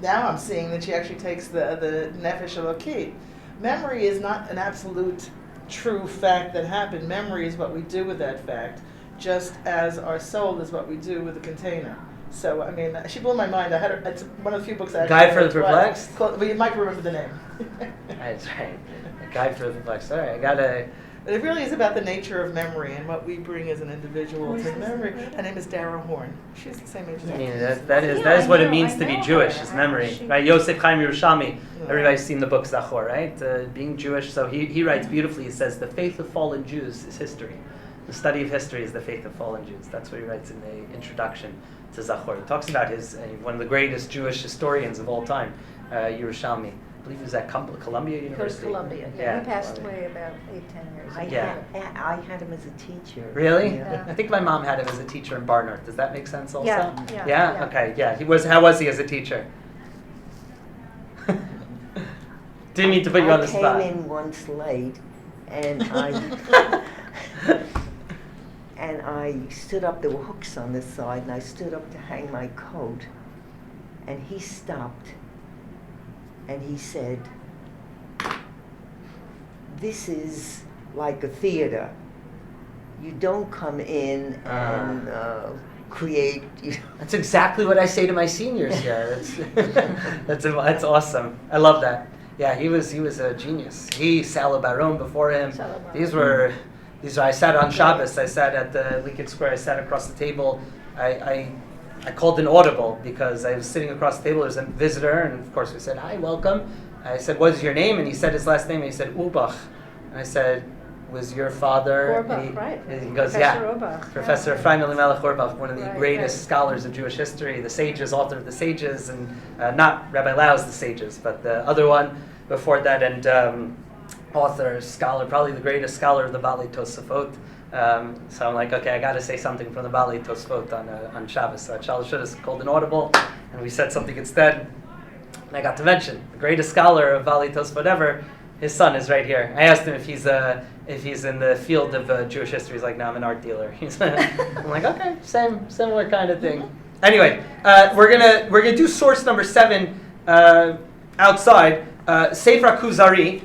now I'm seeing that she actually takes the Nefesh Elokit. Memory is not an absolute true fact that happened. Memory is what we do with that fact, just as our soul is what we do with the container. So, I mean, she blew my mind. It's one of the few books I Guide for the Perplexed? Well, you might remember the name. That's right. A Guide for the Perplexed. All right, I gotta... But it really is about the nature of memory and what we bring as an individual to memory. Her name is Dara Horn. She's the same age as I me. mean, that is what it means to be Jewish, is memory. Right? Yosef Chaim Yerushalmi, everybody's seen the book Zachor, right? Being Jewish, so he writes beautifully. He says, the faith of fallen Jews is history. The study of history is the faith of fallen Jews. That's what he writes in the introduction to Zachor. He talks about his one of the greatest Jewish historians of all time, Yerushalmi. believe he was at Columbia University. Columbia, Yeah. He passed away about 8-10 years ago. Yeah. I had him as a teacher. Really? Yeah. I think my mom had him as a teacher in Barnard. Does that make sense also? Yeah. Okay, yeah. How was he as a teacher? Didn't mean to put you on the spot. I came in once late, and I stood up. There were hooks on this side, and I stood up to hang my coat, and he stopped, and he said, "This is like a theater. You don't come in and create." That's exactly what I say to my seniors here. That's awesome. I love that. Yeah, he was a genius. He, Salo Baron before him. These were. I sat on Shabbos. I sat at the Likud Square. I sat across the table. I called an audible because I was sitting across the table. There was a visitor, and of course we said, "Hi, welcome." I said, "What is your name?" And he said his last name. And he said, "Ubach." And I said, "Was your father?" Orbach, right. And he goes, Professor "Yeah." Orbach. Professor Yeah. Ephraim Elimelech Orbach, one of the Right, greatest right. scholars of Jewish history, the sages, author of the sages, and not Rabbi Lau's the sages, but the other one before that, and author, scholar, probably the greatest scholar of the Bali Tosafot. So I'm like, okay, I got to say something from the Bali Tosafot on Shabbos. So at Shalosh Shudas called an audible, and we said something instead. And I got to mention the greatest scholar of Bali Tosafot ever. His son is right here. I asked him if he's in the field of Jewish history. He's like, "No, I'm an art dealer." I'm like, okay, similar kind of thing. Anyway, we're gonna do source number 7 outside. Sefer Kuzari.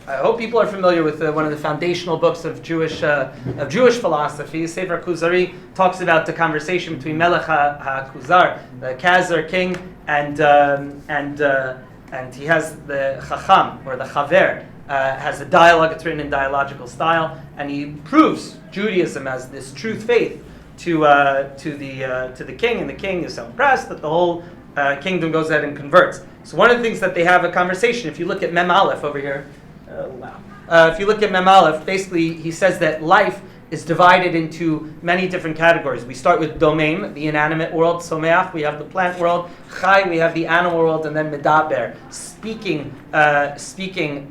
I hope people are familiar with one of the foundational books of Jewish philosophy. Sefer Kuzari talks about the conversation between Melech HaKuzar, the Khazar king, and he has the Chacham, or the Chaver, has a dialogue. It's written in dialogical style, and he proves Judaism as this truth faith to the king, and the king is so impressed that the whole kingdom goes ahead and converts. So one of the things that they have a conversation. If you look at Mem Aleph over here, if you look at Mem Aleph, basically he says that life is divided into many different categories. We start with Domain, the inanimate world, Someach, we have the plant world, Chai, we have the animal world, and then Medaber. Speaking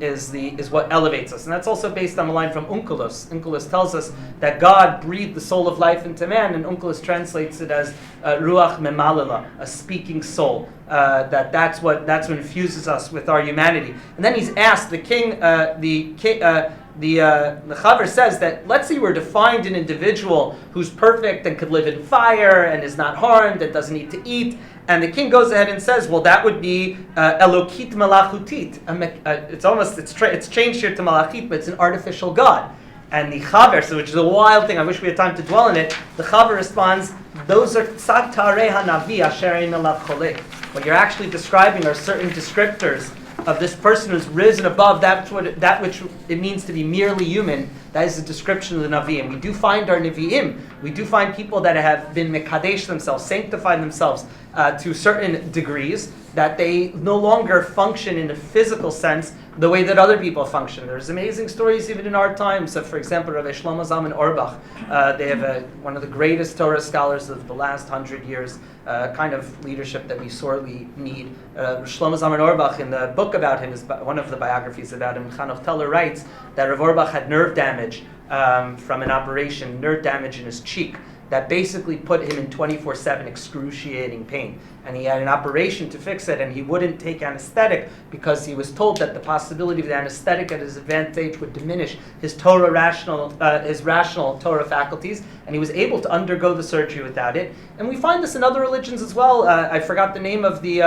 is what elevates us. And that's also based on a line from Onkelos. Onkelos tells us that God breathed the soul of life into man, and Onkelos translates it as Ruach Memalala, a speaking soul. That's what infuses us with our humanity. And then he's asked, the Chaver says that, let's say we're to find an individual who's perfect and could live in fire and is not harmed and doesn't need to eat. And the king goes ahead and says, well, that would be Elokit Malachutit. It's changed here to Malachit, but it's an artificial god. And the Chaver, which is a wild thing, I wish we had time to dwell in it, the Chaver responds, those are Tzad Tarei HaNavi Asher Ein Alav Cholek. What you're actually describing are certain descriptors of this person who's risen above that which it means to be merely human. That is the description of the Naviim. We do find our Nevi'im. We do find people that have been Mekadesh themselves, sanctified themselves to certain degrees, that they no longer function in a physical sense the way that other people function. There's amazing stories even in our times. For example, Rabbi Shlomo Zalman Auerbach. They have one of the greatest Torah scholars of the last 100 years, kind of leadership that we sorely need. Shlomo Zalman Auerbach, in the book about him, is one of the biographies about him. Chanoch Teller writes that Rav Auerbach had nerve damage from an operation, nerve damage in his cheek, that basically put him in 24/7 excruciating pain. And he had an operation to fix it, and he wouldn't take anesthetic because he was told that the possibility of the anesthetic at his advantage would diminish his rational Torah faculties, and he was able to undergo the surgery without it. And we find this in other religions as well. I forgot the name of the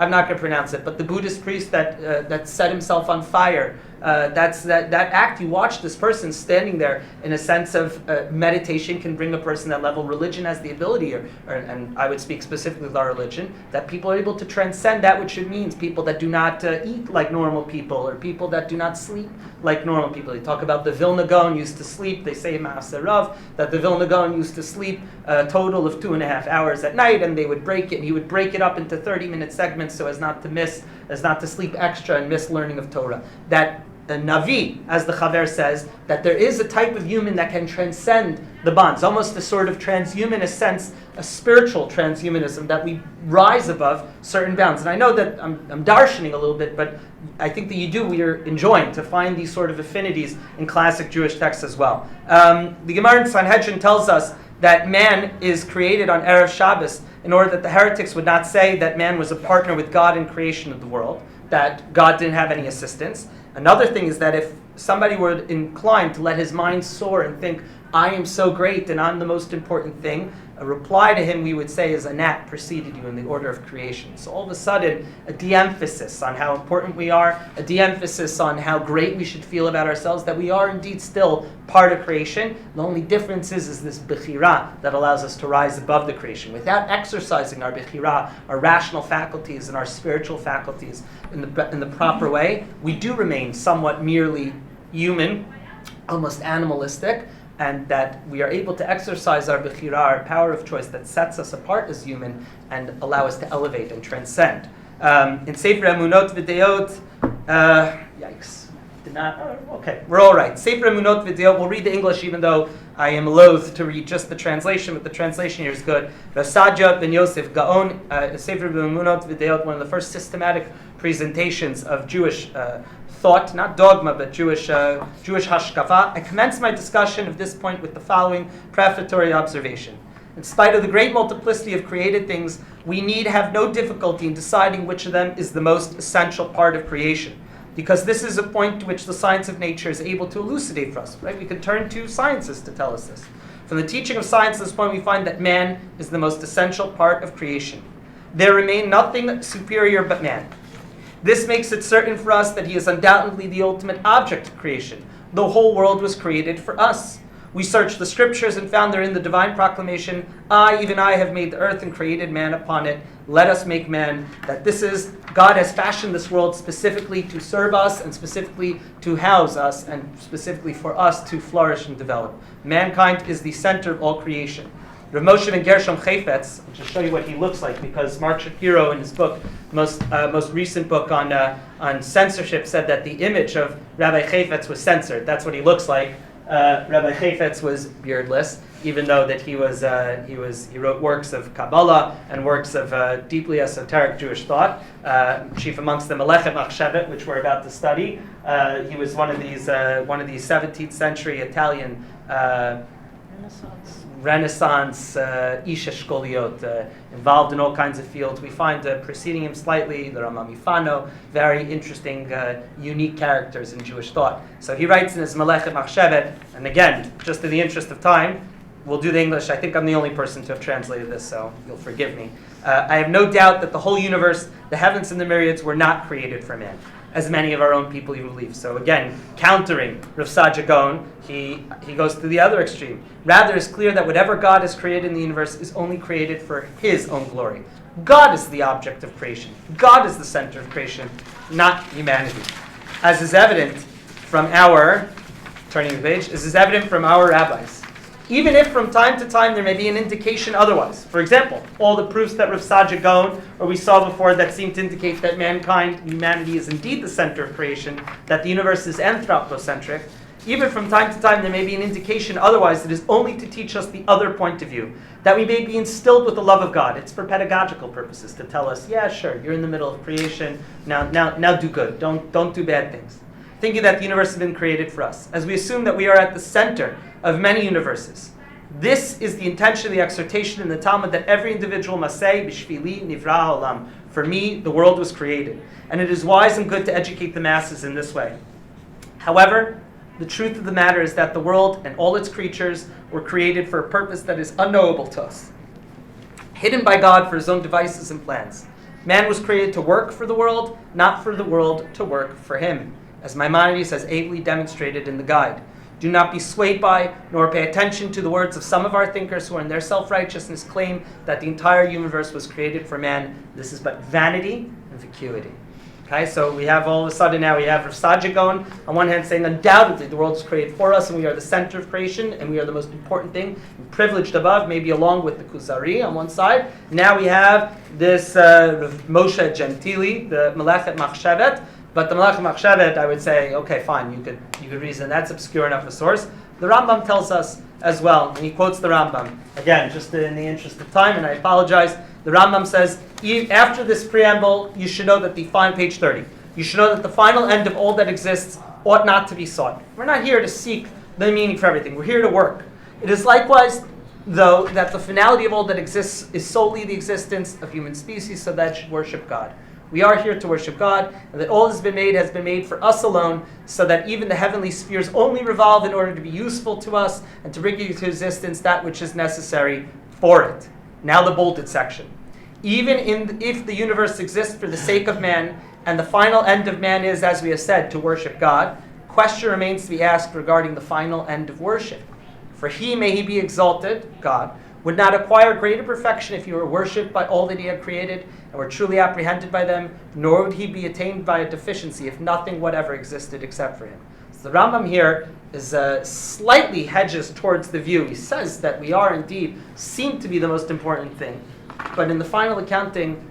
I'm not going to pronounce it, but the Buddhist priest that set himself on fire. That act, you watch this person standing there in a sense of meditation can bring a person that level. Religion has the ability, and I would speak specifically with our religion, that people are able to transcend that which it means. People that do not eat like normal people, or people that do not sleep like normal people. They talk about the Vilna Gaon used to sleep. They say Ma'aseh Rav that the Vilna Gaon used to sleep a total of 2.5 hours at night, and they would break it. And he would break it up into 30-minute segments so as not to sleep extra and miss learning of Torah. That Navi, as the Chaver says, that there is a type of human that can transcend the bonds, almost a sort of transhumanist sense, a spiritual transhumanism, that we rise above certain bounds. And I know that I'm darshaning a little bit, but I think that we are enjoying to find these sort of affinities in classic Jewish texts as well. The Gemara in Sanhedrin tells us that man is created on Erev Shabbos in order that the heretics would not say that man was a partner with God in creation of the world, that God didn't have any assistance. Another thing is that if somebody were inclined to let his mind soar and think, I am so great and I'm the most important thing, a reply to him we would say is, a gnat preceded you in the order of creation. So all of a sudden, a de-emphasis on how important we are, a de-emphasis on how great we should feel about ourselves, that we are indeed still part of creation. The only difference is this bechira that allows us to rise above the creation. Without exercising our bechira, our rational faculties and our spiritual faculties in the proper way, we do remain somewhat merely human, almost animalistic, and that we are able to exercise our bechira, our power of choice that sets us apart as human and allow us to elevate and transcend. In Sefer Emunot V'Deot, yikes, did not, okay, we're all right. Sefer Emunot V'Deot, we'll read the English even though I am loath to read just the translation, but the translation here is good. Rav Sadia ben Yosef Gaon, Sefer Emunot V'Deot, one of the first systematic presentations of Jewish thought, not dogma, but Jewish hashkafa. I commence my discussion of this point with the following prefatory observation. In spite of the great multiplicity of created things, we need have no difficulty in deciding which of them is the most essential part of creation, because this is a point to which the science of nature is able to elucidate for us. Right? We can turn to scientists to tell us this. From the teaching of science at this point, we find that man is the most essential part of creation. There remain nothing superior but man. This makes it certain for us that he is undoubtedly the ultimate object of creation. The whole world was created for us. We searched the scriptures and found there in the divine proclamation, even I have made the earth and created man upon it. Let us make man. That this is, God has fashioned this world specifically to serve us and specifically to house us and specifically for us to flourish and develop. Mankind is the center of all creation. Rav Moshe ben Gershom Chayfetz, I'll just show you what he looks like, because Mark Shapiro in his book, most recent book on censorship, said that the image of Rabbi Chayfetz was censored. That's what he looks like. Rabbi Chayfetz was beardless, even though that he wrote works of Kabbalah and works of deeply esoteric Jewish thought. Chief amongst them, Alechet Machshevet, which we're about to study. He was one of these 17th century Italian Renaissance Isha Shkoliot, involved in all kinds of fields. We find preceding him slightly the Ramamifano, very interesting, unique characters in Jewish thought. So he writes in his Melechet Machshevet, and again, just in the interest of time, we'll do the English. I think I'm the only person to have translated this, so you'll forgive me. I have no doubt that the whole universe, the heavens and the myriads, were not created for man, as many of our own people believe. So again, countering Rav Sadia Gaon, he goes to the other extreme. Rather, it's clear that whatever God has created in the universe is only created for his own glory. God is the object of creation. God is the center of creation, not humanity. As is evident from our, turning the page, as is evident from our rabbis. Even if from time to time there may be an indication otherwise. For example, all the proofs that Rav Sadia Gaon, or we saw before, that seem to indicate that mankind, humanity, is indeed the center of creation, that the universe is anthropocentric. Even from time to time there may be an indication otherwise that is only to teach us the other point of view, that we may be instilled with the love of God. It's for pedagogical purposes, to tell us, yeah, sure, you're in the middle of creation, now do good, don't do bad things. Thinking that the universe has been created for us, as we assume that we are at the center of many universes. This is the intention of the exhortation in the Talmud, that every individual must say, Bishvili nivra olam. For me, the world was created. And it is wise and good to educate the masses in this way. However, the truth of the matter is that the world and all its creatures were created for a purpose that is unknowable to us, hidden by God for his own devices and plans. Man was created to work for the world, not for the world to work for him, as Maimonides has ably demonstrated in the Guide. Do not be swayed by, nor pay attention to the words of some of our thinkers who in their self-righteousness claim that the entire universe was created for man. This is but vanity and vacuity. Okay, so we have all of a sudden now we have Rav Sadia Gaon on one hand saying undoubtedly the world is created for us and we are the center of creation and we are the most important thing, privileged above, maybe along with the Kuzari on one side. Now we have this Rav Moshe Gentili, the Melechet Machshevet, But the Malach Machshevet, I would say, okay, fine, you could reason that's obscure enough a source. The Rambam tells us as well, and he quotes the Rambam. Again, just in the interest of time, and I apologize, the Rambam says, after this preamble, you should know that page 30, you should know that the final end of all that exists ought not to be sought. We're not here to seek the meaning for everything. We're here to work. It is likewise, though, that the finality of all that exists is solely the existence of human species, so that should worship God. We are here to worship God, and that all has been made for us alone, so that even the heavenly spheres only revolve in order to be useful to us and to bring into existence that which is necessary for it. Now the bolded section. Even if the universe exists for the sake of man, and the final end of man is, as we have said, to worship God, question remains to be asked regarding the final end of worship. For he, may he be exalted, God, would not acquire greater perfection if he were worshipped by all that he had created and were truly apprehended by them, nor would he be attained by a deficiency if nothing whatever existed except for him. So the Rambam here is slightly hedges towards the view. He says that we are indeed, seem to be the most important thing, but in the final accounting,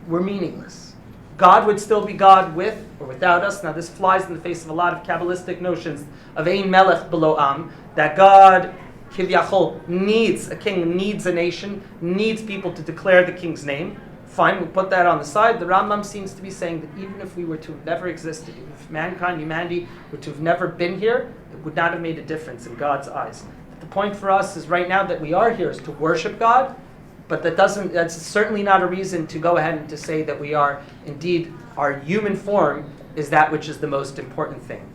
we're meaningless. God would still be God with or without us. Now this flies in the face of a lot of Kabbalistic notions of Ein Melech B'lo Am, that God Kivyachol needs a king, needs a nation, needs people to declare the king's name. Fine, we'll put that on the side. The Rambam seems to be saying that even if we were to have never existed, even if humanity were to have never been here, it would not have made a difference in God's eyes. But the point for us is right now that we are here is to worship God, but that's certainly not a reason to go ahead and to say that we are indeed, our human form is that which is the most important thing.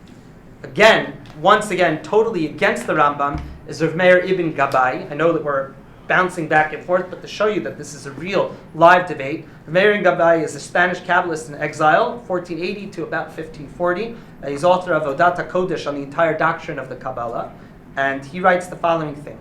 Once again, totally against the Rambam is Rav Meir ibn Gabbai. I know that we're bouncing back and forth, but to show you that this is a real live debate, Rav Meir ibn Gabbai is a Spanish Kabbalist in exile, 1480 to about 1540. He's author of Avodat HaKodesh on the entire doctrine of the Kabbalah, and he writes the following thing.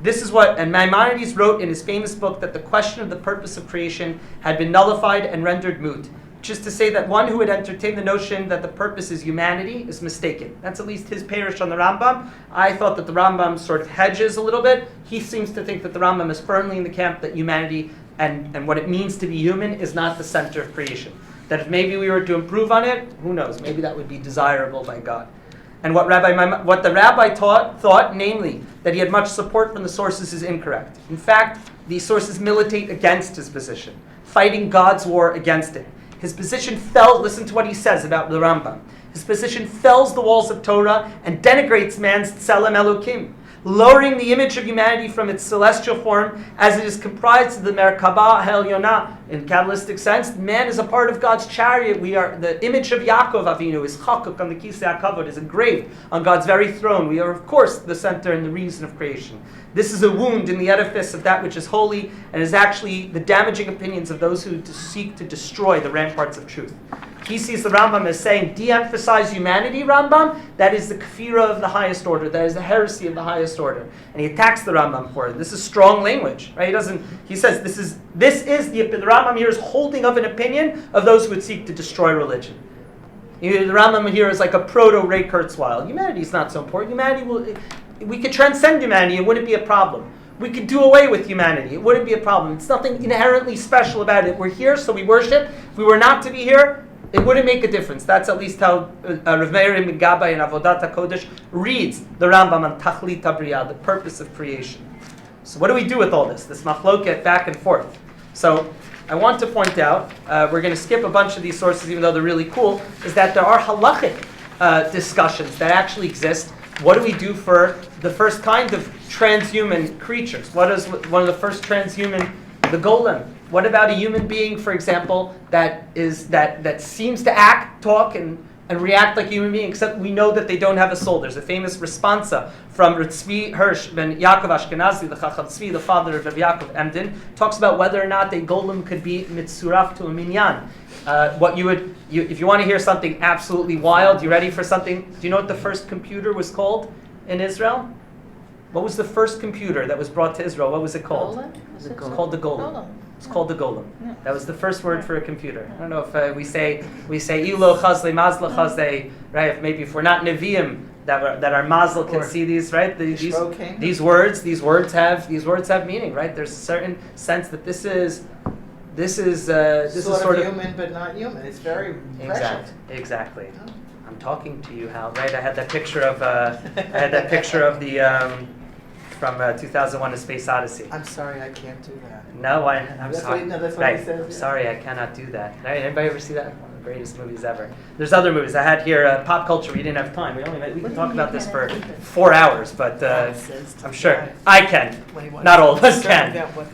This is what, and Maimonides wrote in his famous book that the question of the purpose of creation had been nullified and rendered moot. Which is to say that one who would entertain the notion that the purpose is humanity is mistaken. That's at least his parish on the Rambam. I thought that the Rambam sort of hedges a little bit. He seems to think that the Rambam is firmly in the camp that humanity and what it means to be human is not the center of creation. That if maybe we were to improve on it, who knows, maybe that would be desirable by God. And what the rabbi thought, namely, that he had much support from the sources, is incorrect. In fact, these sources militate against his position, fighting God's war against it. His position listen to what he says about the Rambam. His position fells the walls of Torah and denigrates man's tselem Elokim, lowering the image of humanity from its celestial form as it is comprised of the Merkabah Ha'elyonah. In Kabbalistic sense, man is a part of God's chariot. We are the image of Yaakov Avinu is chakuk on the Kisei HaKavod, is engraved on God's very throne. We are, of course, the center and the reason of creation. This is a wound in the edifice of that which is holy and is actually the damaging opinions of those who seek to destroy the ramparts of truth. He sees the Rambam as saying, de-emphasize humanity, Rambam, that is the kafira of the highest order, that is the heresy of the highest order. And he attacks the Rambam for it. This is strong language, right? He says this is the Rambam here is holding of an opinion of those who would seek to destroy religion. The Rambam here is like a proto-Ray Kurzweil. Humanity is not so important. We could transcend humanity, it wouldn't be a problem. We could do away with humanity, it wouldn't be a problem. It's nothing inherently special about it. We're here, so we worship. If we were not to be here, it wouldn't make a difference. That's at least how Rav Meir ibn Gabbai in Avodat HaKodesh reads the Rambam on Tachlit HaBriyah, the purpose of creation. So what do we do with all this machloket back and forth? So I want to point out, we're going to skip a bunch of these sources even though they're really cool, is that there are halachic discussions that actually exist. What do we do for the first kind of transhuman creatures? What is one of the first transhuman, the golem? What about a human being, for example, that seems to act, talk, and react like a human being, except we know that they don't have a soul? There's a famous responsa from Tzvi Hirsch ben Yaakov Ashkenazi, the Chacham Tzvi, the father of Rav Yaakov Emden, talks about whether or not a golem could be mitzuraf to a minyan. If you want to hear something absolutely wild, you ready for something? Do you know what the first computer was called in Israel? What was the first computer that was brought to Israel? What was it called? It's called the golem. It's called the golem. Yeah. That was the first word for a computer. I don't know if we say ilo chazle mazla chazle, right? If we're not neviim, that our mazel can see these, right? These words have meaning, right? There's a certain sense that this This is sort of human, but not human. It's very prescient. Exactly. Oh. I'm talking to you, Hal. Right? I had that picture of the from 2001: A Space Odyssey. I'm sorry, I can't do that. No, I'm That's sorry. what he- no, that's what right. he says, I'm yeah. sorry, I cannot do that. Right? Anybody ever see that? One of the greatest movies ever. There's other movies. I had here pop culture. We didn't have time. We can talk about this for 4 hours, but I'm sure I can. Not all of us can.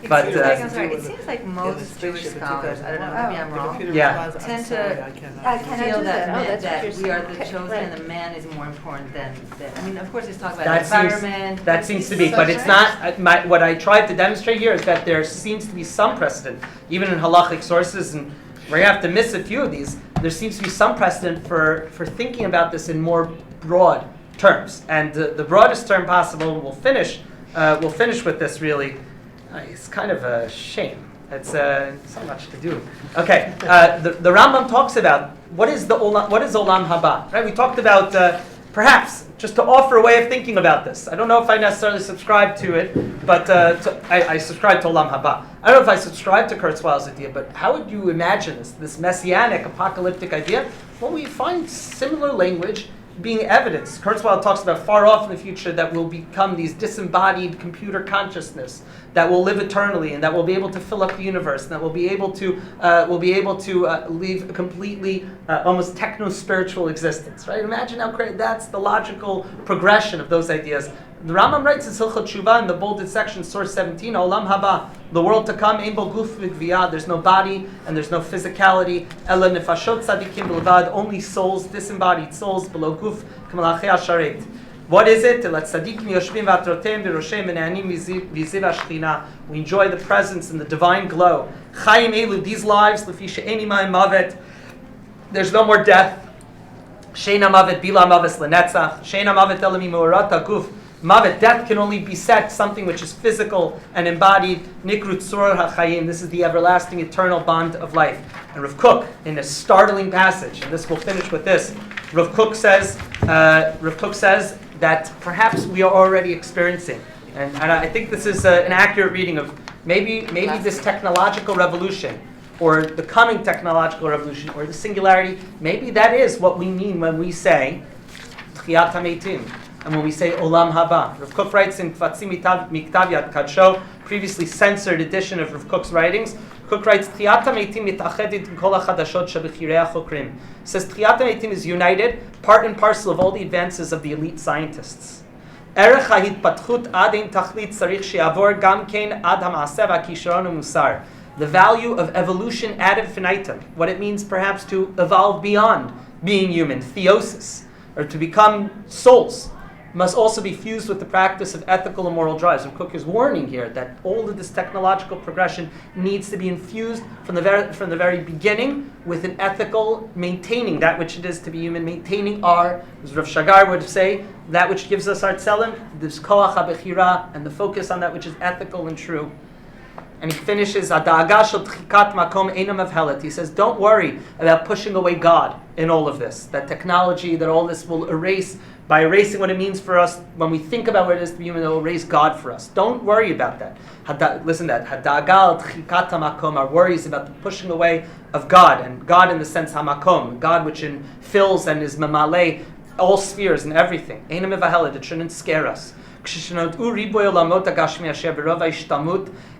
But I'm sorry, it seems like most Jewish scholars, I don't know, maybe I'm wrong, Yeah. tend to I cannot feel do that, that. Oh, that's what that you're we are saying. the Okay, chosen right. and the man is more important than I mean, of course, there's talk about That the seems, environment. that seems to be, but it's not. What I tried to demonstrate here is that there seems to be some precedent, even in halachic sources, and we're going to have to miss a few of these. There seems to be some precedent for thinking about this in more broad terms, and the broadest term possible. We'll finish with this. Really, it's kind of a shame. It's so much to do. Okay, the Rambam talks about what is olam haba. Right? We talked about perhaps just to offer a way of thinking about this. I don't know if I necessarily subscribe to it, but I subscribe to olam haba. I don't know if I subscribe to Kurzweil's idea, but how would you imagine this messianic, apocalyptic idea? Well, we find similar language being evidence. Kurzweil talks about far off in the future that will become these disembodied computer consciousness that will live eternally and that will be able to fill up the universe and that will be able to live a completely almost techno-spiritual existence. Right? Imagine how great that's the logical progression of those ideas. The Rambam writes in Hilchot Tshuva in the bolded section, source 17, Olam haba, the world to come, ein bo guf v'gviyah, there's no body and there's no physicality, ela nefashot tzadikim b'levad, only souls, disembodied souls, below guf, k'malachei hasharet. What is it? Ela tzadikim yoshvim v'atrotem v'roshem v'ne'anim v'ziv hashchina. We enjoy the presence and the divine glow. Chaim elu, these lives, lefi she'eni ma'im mavet, there's no more death. She'ena mavet bila maves lenetzach, she'ena mavet ela mimurat haguf. Mavet, death can only beset something which is physical and embodied. Nikrut surah ha'chayim, this is the everlasting eternal bond of life. And Rav Kook, in a startling passage, and this will finish with this, Rav Kook says that perhaps we are already experiencing, and I think this is an accurate reading of maybe this technological revolution, or the coming technological revolution, or the singularity, maybe that is what we mean when we say Tchiyat HaMeitim. And when we say Olam Haba, Rav Kook writes in Kvatzim Miktav Yad Kadsho, previously censored edition of Rav Kook's writings, Kook writes, Tchiyat HaMeitim mitachedit in kol hachadashot shebechirei hachokrim. Says Tchiyat HaMeitim is united, part and parcel of all the advances of the elite scientists. Erech ha'hitpatchut ad ein tachlit tzarich she'avor gam kein ad ha'ma'aseh v'kisharon u'musar. The value of evolution ad infinitum, what it means perhaps to evolve beyond being human, theosis, or to become souls, must also be fused with the practice of ethical and moral drives. And Kook is warning here that all of this technological progression needs to be infused from the very beginning with an ethical, maintaining that which it is to be human, maintaining our, as Rav Shagar would say, that which gives us our tzelem, this koach ha-bechira, and the focus on that which is ethical and true. And he finishes, "Ada'aga shel tchikat makom eina mevhelet." He says, don't worry about pushing away God in all of this. That technology, that all this will erase, by erasing what it means for us, when we think about what it is to be human, it will erase God for us. Don't worry about that. Listen to that. Hada'aga tchikat makom, our worries about the pushing away of God, and God in the sense hamakom, God which fills and is mamale all spheres and everything. Eina mevhelet, it shouldn't scare us.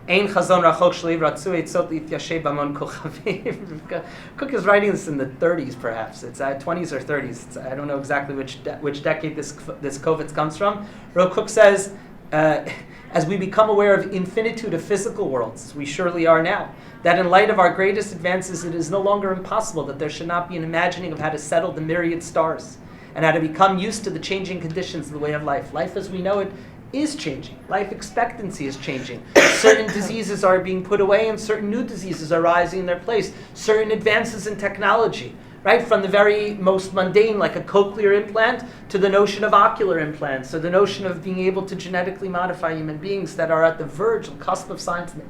Ein chazon rachok shleiv ratzu etzot lityashev b'amon kochavim. Kook is writing this in the 30s, perhaps. It's 20s or 30s. I don't know exactly which decade this Kovitz comes from. Rav Kook says, as we become aware of infinitude of physical worlds, we surely are now, that in light of our greatest advances, it is no longer impossible that there should not be an imagining of how to settle the myriad stars and how to become used to the changing conditions of the way of life. Life as we know it is changing. Life expectancy is changing. Certain diseases are being put away and certain new diseases are rising in their place. Certain advances in technology, right? From the very most mundane, like a cochlear implant, to the notion of ocular implants, or the notion of being able to genetically modify human beings that are at the verge, the cusp of science, and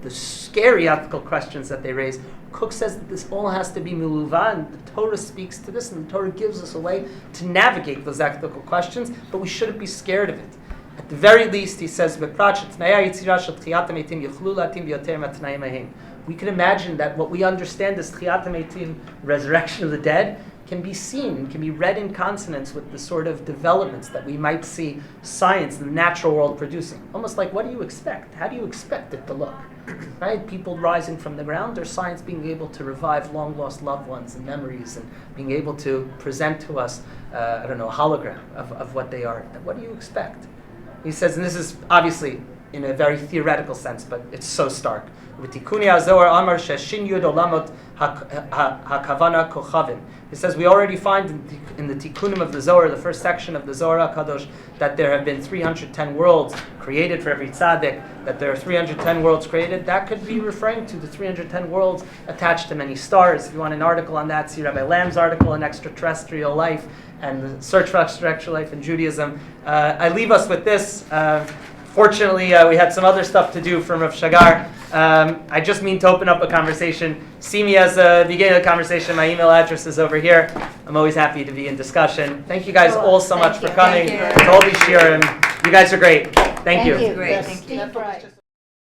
the scary ethical questions that they raise. Kook says that this all has to be miluva, and the Torah speaks to this, and the Torah gives us a way to navigate those ethical questions, but we shouldn't be scared of it. At the very least, he says, we can imagine that what we understand as Tchiyat HaMeitim, resurrection of the dead, can be seen, can be read in consonance with the sort of developments that we might see science and the natural world producing. Almost like, what do you expect? How do you expect it to look? Right? People rising from the ground, or science being able to revive long-lost loved ones and memories and being able to present to us, a hologram of what they are. What do you expect? He says, and this is obviously in a very theoretical sense, but it's so stark. He says we already find in the Tikkunim of the Zohar, the first section of the Zohar HaKadosh, that there have been 310 worlds created for every tzaddik, that there are 310 worlds created. That could be referring to the 310 worlds attached to many stars. If you want an article on that, see Rabbi Lamb's article on extraterrestrial life and the search for extraterrestrial life in Judaism. I leave us with this. Fortunately, we had some other stuff to do from Rav Shagar. I just mean to open up a conversation. See me as a beginning of the conversation. My email address is over here. I'm always happy to be in discussion. Thank you guys all so much for coming Thank you. to all these shiurim. You guys are great. Thank you. Thank you. Great, thank you. Yes,